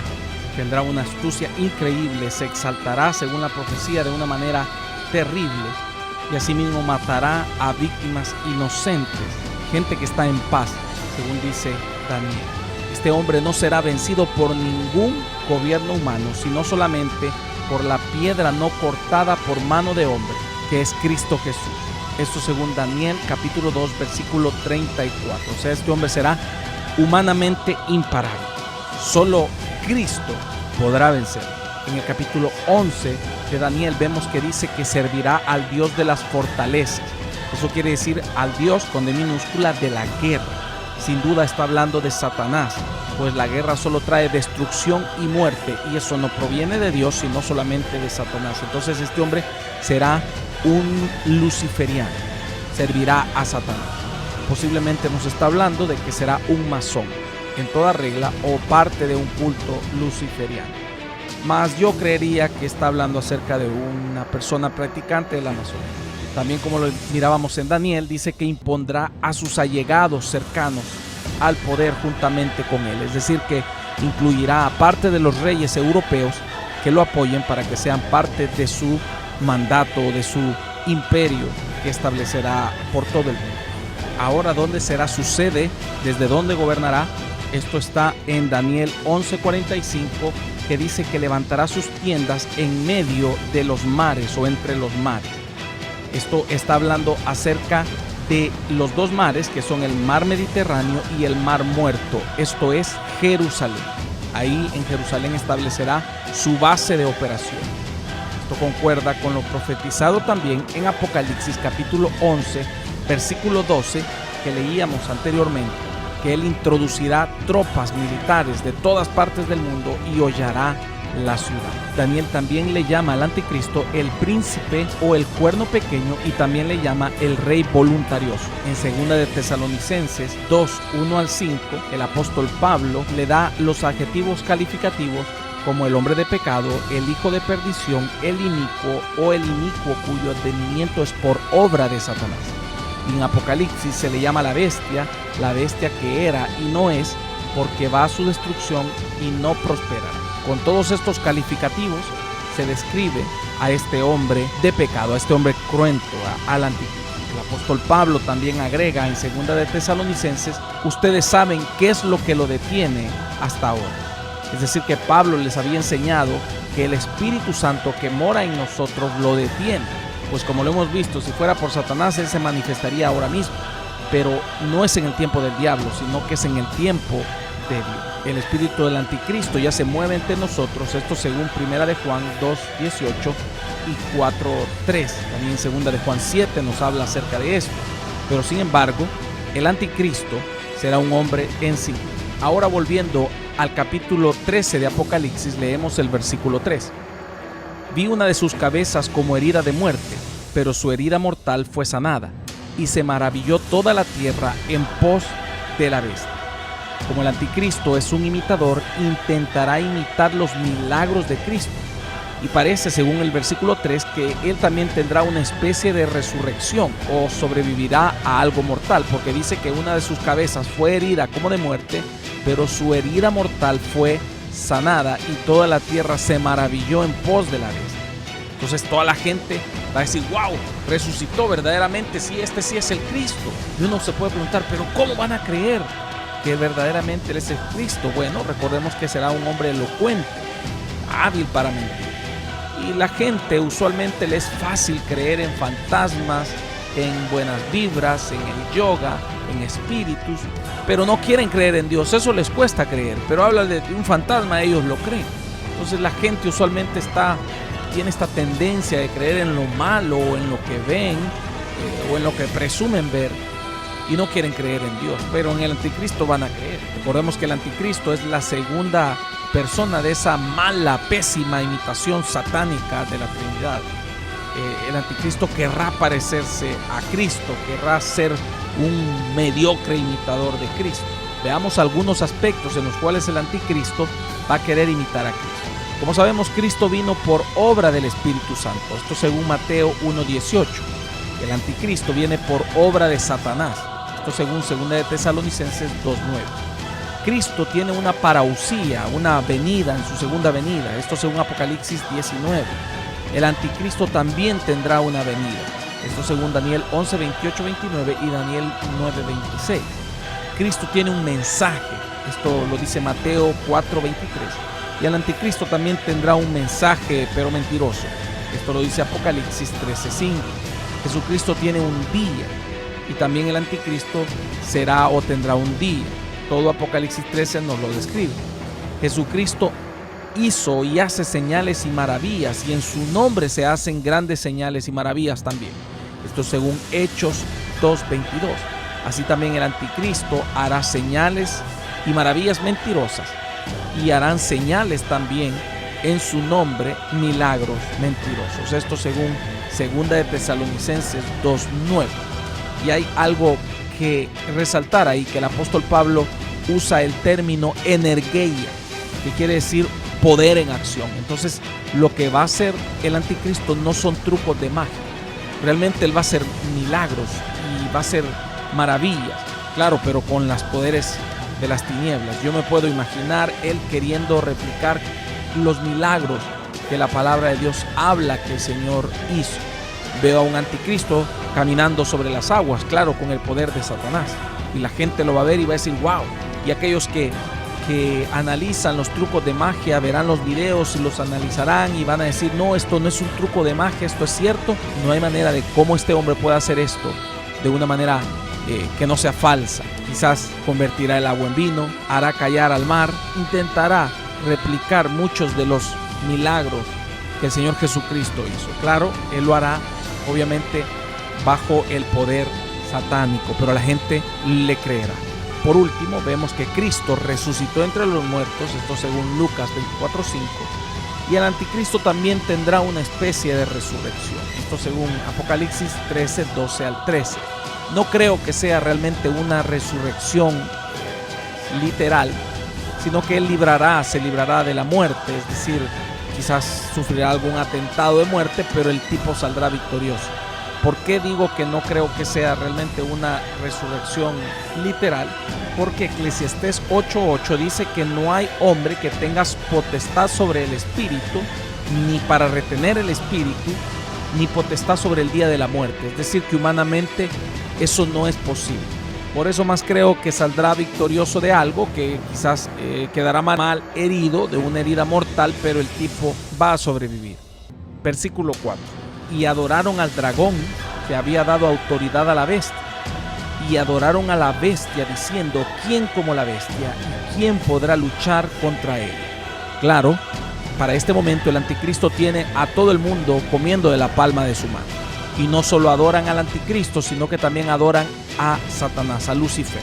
Tendrá una astucia increíble, se exaltará según la profecía de una manera terrible, y asimismo matará a víctimas inocentes, gente que está en paz, según dice Daniel. Este hombre no será vencido por ningún gobierno humano, sino solamente por la piedra no cortada por mano de hombre, que es Cristo Jesús. Esto según Daniel capítulo 2 versículo 34. O sea, este hombre será humanamente imparable. Solo Cristo podrá vencer. En el capítulo 11 de Daniel vemos que dice que servirá al Dios de las fortalezas. Eso quiere decir al Dios con D minúscula de la guerra. Sin duda está hablando de Satanás, pues la guerra solo trae destrucción y muerte, y eso no proviene de Dios, sino solamente de Satanás. Entonces este hombre será un luciferiano, servirá a Satanás. Posiblemente nos está hablando de que será un masón, en toda regla, o parte de un culto luciferiano. Mas yo creería que está hablando acerca de una persona practicante de la masonería. También, como lo mirábamos en Daniel, dice que impondrá a sus allegados cercanos al poder juntamente con él. Es decir, que incluirá a parte de los reyes europeos que lo apoyen para que sean parte de su mandato, de su imperio que establecerá por todo el mundo. Ahora, ¿dónde será su sede? ¿Desde dónde gobernará? Esto está en Daniel 11:45, que dice que levantará sus tiendas en medio de los mares o entre los mares. Esto está hablando acerca de los dos mares, que son el mar Mediterráneo y el mar Muerto. Esto es Jerusalén. Ahí en Jerusalén establecerá su base de operación. Esto concuerda con lo profetizado también en Apocalipsis capítulo 11, versículo 12, que leíamos anteriormente, que él introducirá tropas militares de todas partes del mundo y hollará la ciudad. Daniel también le llama al anticristo el príncipe o el cuerno pequeño, y también le llama el rey voluntarioso. En 2 de Tesalonicenses 2:1-5, el apóstol Pablo le da los adjetivos calificativos como el hombre de pecado, el hijo de perdición, el inicuo o el inicuo cuyo advenimiento es por obra de Satanás. Y en Apocalipsis se le llama la bestia que era y no es, porque va a su destrucción y no prosperará. Con todos estos calificativos se describe a este hombre de pecado, a este hombre cruento, al anticristo. El apóstol Pablo también agrega en 2 de Tesalonicenses, ustedes saben qué es lo que lo detiene hasta ahora. Es decir, que Pablo les había enseñado que el Espíritu Santo que mora en nosotros lo detiene. Pues como lo hemos visto, si fuera por Satanás, él se manifestaría ahora mismo. Pero no es en el tiempo del diablo, sino que es en el tiempo de Dios. El espíritu del anticristo ya se mueve entre nosotros, esto según 1 de Juan 2:18 y 4:3. También 2 de Juan 7 nos habla acerca de esto. Pero sin embargo, el anticristo será un hombre en sí. Ahora, volviendo al capítulo 13 de Apocalipsis, leemos el versículo 3. Vi una de sus cabezas como herida de muerte, pero su herida mortal fue sanada, y se maravilló toda la tierra en pos de la bestia. Como el anticristo es un imitador, intentará imitar los milagros de Cristo. Y parece, según el versículo 3, que él también tendrá una especie de resurrección o sobrevivirá a algo mortal, porque dice que una de sus cabezas fue herida como de muerte, pero su herida mortal fue sanada y toda la tierra se maravilló en pos de la bestia. Entonces toda la gente va a decir, wow, resucitó verdaderamente, sí, este sí es el Cristo. Y uno se puede preguntar, pero ¿cómo van a creer que verdaderamente Él es el Cristo? Bueno, recordemos que será un hombre elocuente, hábil para mentir. Y la gente usualmente le es fácil creer en fantasmas, en buenas vibras, en el yoga, en espíritus, pero no quieren creer en Dios. Eso les cuesta creer, pero habla de un fantasma, ellos lo creen. Entonces la gente usualmente tiene esta tendencia de creer en lo malo o en lo que ven o en lo que presumen ver y no quieren creer en Dios, pero en el anticristo van a creer. Recordemos que el anticristo es la segunda persona de esa mala, pésima imitación satánica de la Trinidad. El anticristo querrá parecerse a Cristo, querrá ser un mediocre imitador de Cristo. Veamos algunos aspectos en los cuales el anticristo va a querer imitar a Cristo. Como sabemos, Cristo vino por obra del Espíritu Santo. Esto según Mateo 1:18. El anticristo viene por obra de Satanás. Esto según 2 de Tesalonicenses 2:9. Cristo tiene una parousia, una venida en su segunda venida. Esto según Apocalipsis 19. El anticristo también tendrá una venida. Esto según Daniel 11:28-29 y Daniel 9:26. Cristo tiene un mensaje. Esto lo dice Mateo 4:23. Y el anticristo también tendrá un mensaje, pero mentiroso. Esto lo dice Apocalipsis 13:5. Jesucristo tiene un día y también el anticristo será o tendrá un día. Todo Apocalipsis 13 nos lo describe. Jesucristo hizo y hace señales y maravillas, y en su nombre se hacen grandes señales y maravillas también. Esto según Hechos 2:22. Así también el anticristo hará señales y maravillas mentirosas, y harán señales también en su nombre, milagros mentirosos. Esto según 2 de Tesalonicenses 2:9. Y hay algo que resaltar ahí, que el apóstol Pablo usa el término energeia, que quiere decir poder en acción. Entonces, lo que va a hacer el anticristo no son trucos de magia. Realmente él va a hacer milagros y va a hacer maravillas, claro, pero con los poderes de las tinieblas. Yo me puedo imaginar él queriendo replicar los milagros que la palabra de Dios habla que el Señor hizo. Veo a un anticristo caminando sobre las aguas, claro, con el poder de Satanás, y la gente lo va a ver y va a decir wow. Y aquellos que analizan los trucos de magia verán los videos y los analizarán y van a decir, no, esto no es un truco de magia, esto es cierto. No hay manera de cómo este hombre pueda hacer esto de una manera que no sea falsa. Quizás convertirá el agua en vino, hará callar al mar, intentará replicar muchos de los milagros que el Señor Jesucristo hizo. Claro, él lo hará obviamente bajo el poder satánico, pero la gente le creerá. Por último, vemos que Cristo resucitó entre los muertos, esto según Lucas 24:5, y el anticristo también tendrá una especie de resurrección, esto según Apocalipsis 13:12-13. No creo que sea realmente una resurrección literal, sino que él se librará de la muerte, es decir, quizás sufrirá algún atentado de muerte, pero el tipo saldrá victorioso. ¿Por qué digo que no creo que sea realmente una resurrección literal? Porque Eclesiastés 8:8 dice que no hay hombre que tenga potestad sobre el espíritu, ni para retener el espíritu, ni potestad sobre el día de la muerte. Es decir, que humanamente eso no es posible. Por eso más creo que saldrá victorioso de algo, que quizás quedará mal herido, de una herida mortal, pero el tipo va a sobrevivir. Versículo 4. Y adoraron al dragón que había dado autoridad a la bestia, y adoraron a la bestia diciendo, ¿quién como la bestia? ¿Y quién podrá luchar contra él? Claro, para este momento el anticristo tiene a todo el mundo comiendo de la palma de su mano. Y no solo adoran al anticristo, sino que también adoran a Satanás, a Lucifer.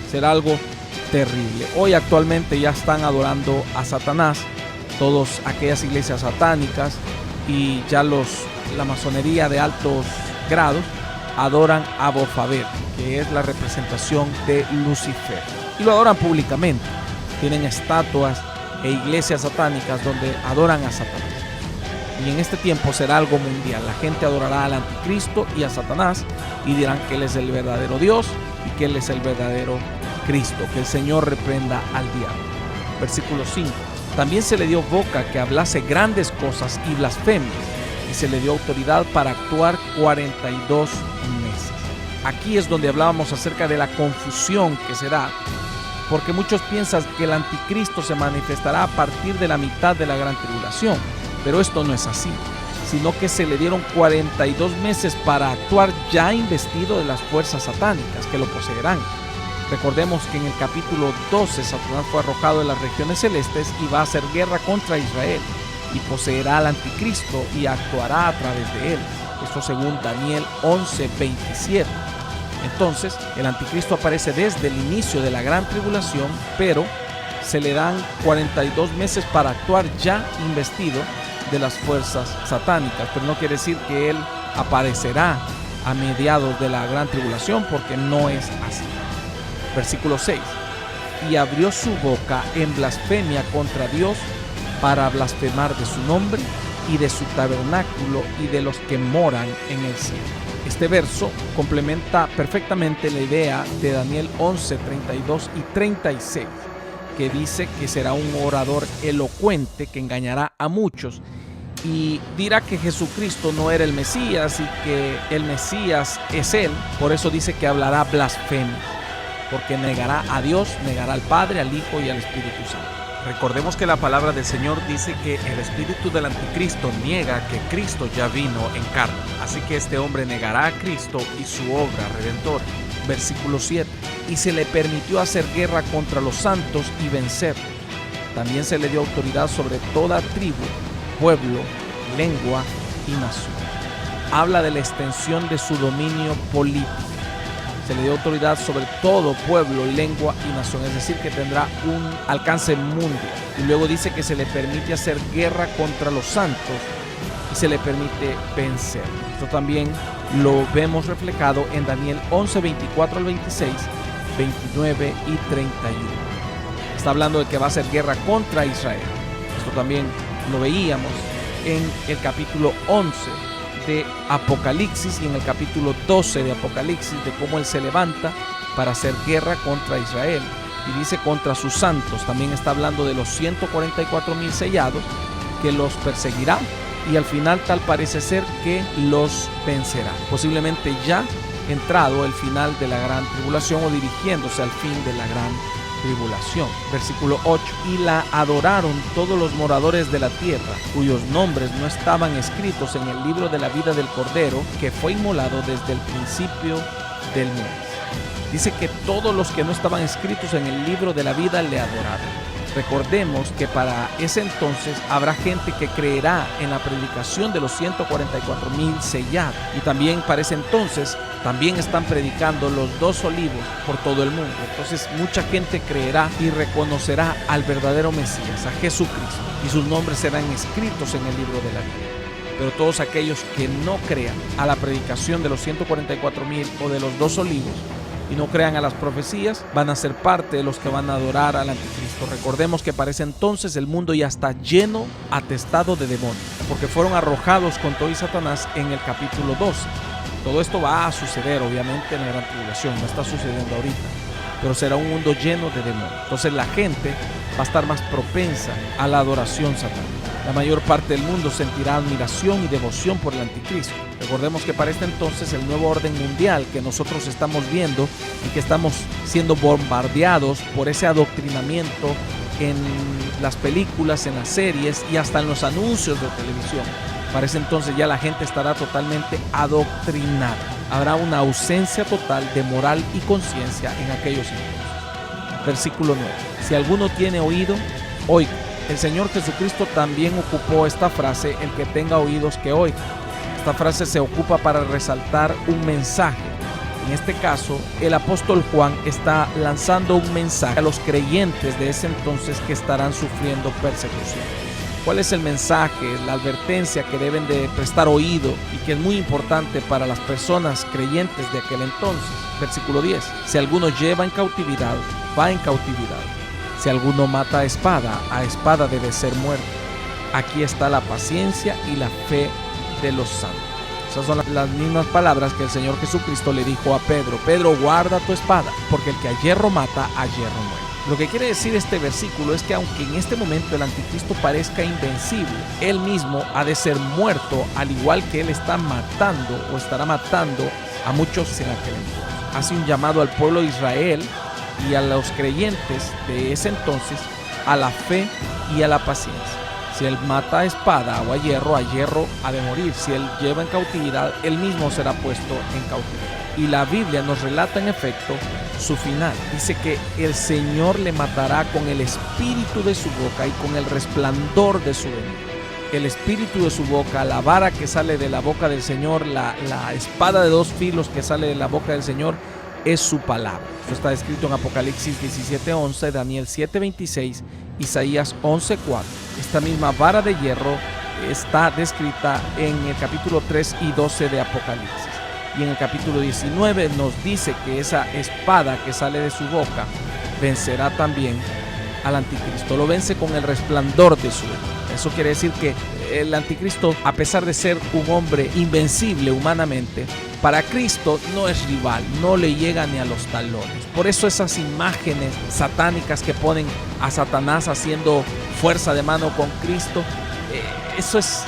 Será algo terrible. Hoy actualmente ya están adorando a Satanás, todas aquellas iglesias satánicas, y ya la masonería de altos grados adoran a Bofabet, que es la representación de Lucifer, y lo adoran públicamente. Tienen estatuas e iglesias satánicas donde adoran a Satanás. Y en este tiempo será algo mundial. La gente adorará al anticristo y a Satanás y dirán que él es el verdadero Dios y que él es el verdadero Cristo. Que el Señor reprenda al diablo. Versículo 5. También se le dio boca que hablase grandes cosas y blasfemias, y se le dio autoridad para actuar 42 meses. Aquí es donde hablábamos acerca de la confusión que se da, porque muchos piensan que el anticristo se manifestará a partir de la mitad de la gran tribulación, pero esto no es así, sino que se le dieron 42 meses para actuar ya investido de las fuerzas satánicas que lo poseerán. Recordemos que en el capítulo 12 Satanás fue arrojado de las regiones celestes y va a hacer guerra contra Israel y poseerá al anticristo y actuará a través de él. Esto según Daniel 11:27. Entonces el anticristo aparece desde el inicio de la gran tribulación, pero se le dan 42 meses para actuar ya investido de las fuerzas satánicas, pero no quiere decir que él aparecerá a mediados de la gran tribulación, porque no es así. Versículo 6. Y abrió su boca en blasfemia contra Dios para blasfemar de su nombre y de su tabernáculo y de los que moran en el cielo. Este verso complementa perfectamente la idea de Daniel 11, 32 y 36, que dice que será un orador elocuente que engañará a muchos y dirá que Jesucristo no era el Mesías y que el Mesías es él. Por eso dice que hablará blasfemia, porque negará a Dios, negará al Padre, al Hijo y al Espíritu Santo. Recordemos que la palabra del Señor dice que el espíritu del anticristo niega que Cristo ya vino en carne. Así que este hombre negará a Cristo y su obra redentora. Versículo 7. Y se le permitió hacer guerra contra los santos y vencerlos. También se le dio autoridad sobre toda tribu, pueblo, lengua y nación. Habla de la extensión de su dominio político. Se le dio autoridad sobre todo pueblo, lengua y nación, es decir, que tendrá un alcance mundial. Y luego dice que se le permite hacer guerra contra los santos y se le permite vencer. Esto también lo vemos reflejado en Daniel 11, 24 al 26, 29 y 31. Está hablando de que va a hacer guerra contra Israel. Esto también lo veíamos en el capítulo 11 de Apocalipsis y en el capítulo 12 de Apocalipsis, de cómo él se levanta para hacer guerra contra Israel y dice contra sus santos. También está hablando de los 144,000 sellados que los perseguirá y al final tal parece ser que los vencerá, posiblemente ya entrado el final de la gran tribulación o dirigiéndose al fin de la gran tribulación. Versículo 8. Y la adoraron todos los moradores de la tierra, cuyos nombres no estaban escritos en el libro de la vida del Cordero, que fue inmolado desde el principio del mundo. Dice que todos los que no estaban escritos en el libro de la vida le adoraron. Recordemos que para ese entonces habrá gente que creerá en la predicación de los 144,000 sellados. Y también para ese entonces también están predicando los 2 olivos por todo el mundo. Entonces mucha gente creerá y reconocerá al verdadero Mesías, a Jesucristo, y sus nombres serán escritos en el libro de la vida. Pero todos aquellos que no crean a la predicación de los 144,000 o de los 2 olivos y no crean a las profecías, van a ser parte de los que van a adorar al anticristo. Recordemos que para ese entonces el mundo ya está lleno, atestado de demonios, porque fueron arrojados con todo y Satanás en el capítulo 12. Todo esto va a suceder obviamente en la gran tribulación, no está sucediendo ahorita, pero será un mundo lleno de demonios. Entonces la gente va a estar más propensa a la adoración satánica. La mayor parte del mundo sentirá admiración y devoción por el anticristo. Recordemos que para este entonces el nuevo orden mundial que nosotros estamos viendo y que estamos siendo bombardeados por ese adoctrinamiento en las películas, en las series y hasta en los anuncios de televisión. Para ese entonces ya la gente estará totalmente adoctrinada. Habrá una ausencia total de moral y conciencia en aquellos entonces. Versículo 9. Si alguno tiene oído, oiga. El Señor Jesucristo también ocupó esta frase, el que tenga oídos que oiga. Esta frase se ocupa para resaltar un mensaje. En este caso, el apóstol Juan está lanzando un mensaje a los creyentes de ese entonces que estarán sufriendo persecución. ¿Cuál es el mensaje, la advertencia que deben de prestar oído y que es muy importante para las personas creyentes de aquel entonces? Versículo 10. Si alguno lleva en cautividad, va en cautividad. Si alguno mata a espada debe ser muerto. Aquí está la paciencia y la fe de los santos. Esas son las mismas palabras que el Señor Jesucristo le dijo a Pedro. Pedro, guarda tu espada, porque el que a hierro mata, a hierro muere. Lo que quiere decir este versículo es que aunque en este momento el anticristo parezca invencible, él mismo ha de ser muerto, al igual que él está matando o estará matando a muchos en aquel entonces. Hace un llamado al pueblo de Israel y a los creyentes de ese entonces a la fe y a la paciencia. Si él mata a espada o a hierro ha de morir. Si él lleva en cautividad, él mismo será puesto en cautividad. Y la Biblia nos relata en efecto su final. Dice que el Señor le matará con el espíritu de su boca y con el resplandor de su venida. El espíritu de su boca, la vara que sale de la boca del Señor, la espada de dos filos que sale de la boca del Señor, es su palabra. Esto está escrito en Apocalipsis 17:11, Daniel 7:26, Isaías 11:4. Esta misma vara de hierro está descrita en el capítulo 3 y 12 de Apocalipsis. Y en el capítulo 19 nos dice que esa espada que sale de su boca vencerá también al anticristo. Lo vence con el resplandor de su venida. Eso quiere decir que el anticristo, a pesar de ser un hombre invencible humanamente, para Cristo no es rival, no le llega ni a los talones. Por eso esas imágenes satánicas que ponen a Satanás haciendo fuerza de mano con Cristo, eso es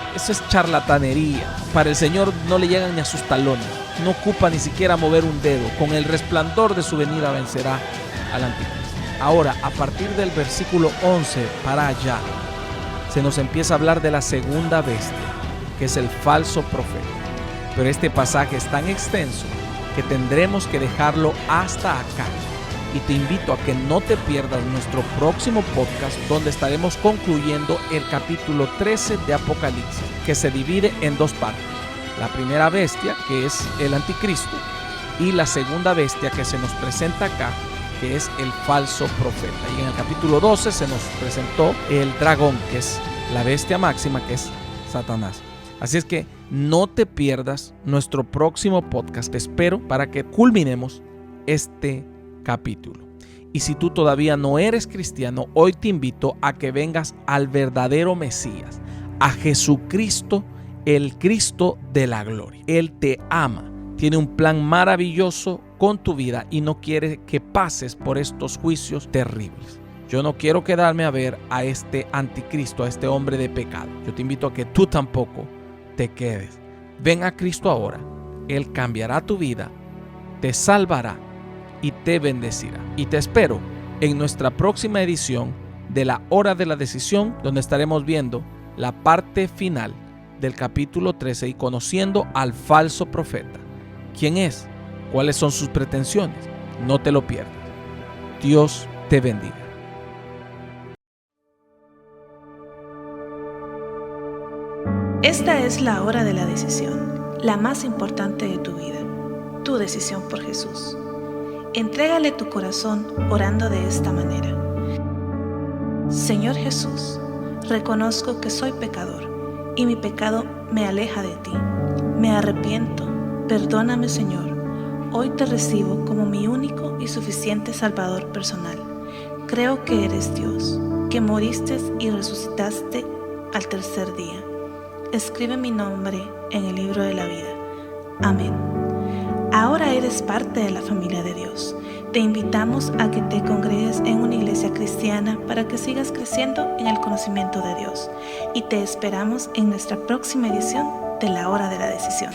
charlatanería. Para el Señor no le llegan ni a sus talones, no ocupa ni siquiera mover un dedo. Con el resplandor de su venida vencerá al anticristo. Ahora, a partir del versículo 11 para allá, se nos empieza a hablar de la segunda bestia, que es el falso profeta. Pero este pasaje es tan extenso que tendremos que dejarlo hasta acá. Y te invito a que no te pierdas nuestro próximo podcast, donde estaremos concluyendo el capítulo 13 de Apocalipsis, que se divide en dos partes. La primera bestia, que es el anticristo, y la segunda bestia que se nos presenta acá, que es el falso profeta. Y en el capítulo 12 se nos presentó el dragón, que es la bestia máxima, que es Satanás. Así es que no te pierdas nuestro próximo podcast. Te espero para que culminemos este capítulo. Y si tú todavía no eres cristiano, hoy te invito a que vengas al verdadero Mesías, a Jesucristo, el Cristo de la gloria. Él te ama, tiene un plan maravilloso con tu vida y no quiere que pases por estos juicios terribles. Yo no quiero quedarme a ver a este anticristo, a este hombre de pecado. Yo te invito a que tú tampoco te quedes. Ven a Cristo ahora. Él cambiará tu vida, te salvará y te bendecirá. Y te espero en nuestra próxima edición de La Hora de la Decisión, donde estaremos viendo la parte final del capítulo 13 y conociendo al falso profeta. ¿Quién es? ¿Cuáles son sus pretensiones? No te lo pierdas. Dios te bendiga. Esta es la hora de la decisión, la más importante de tu vida, tu decisión por Jesús. Entrégale tu corazón orando de esta manera. Señor Jesús, reconozco que soy pecador y mi pecado me aleja de ti. Me arrepiento, perdóname Señor. Hoy te recibo como mi único y suficiente Salvador personal. Creo que eres Dios, que moriste y resucitaste al tercer día. Escribe mi nombre en el libro de la vida. Amén. Ahora eres parte de la familia de Dios. Te invitamos a que te congregues en una iglesia cristiana para que sigas creciendo en el conocimiento de Dios. Y te esperamos en nuestra próxima edición de La Hora de la Decisión.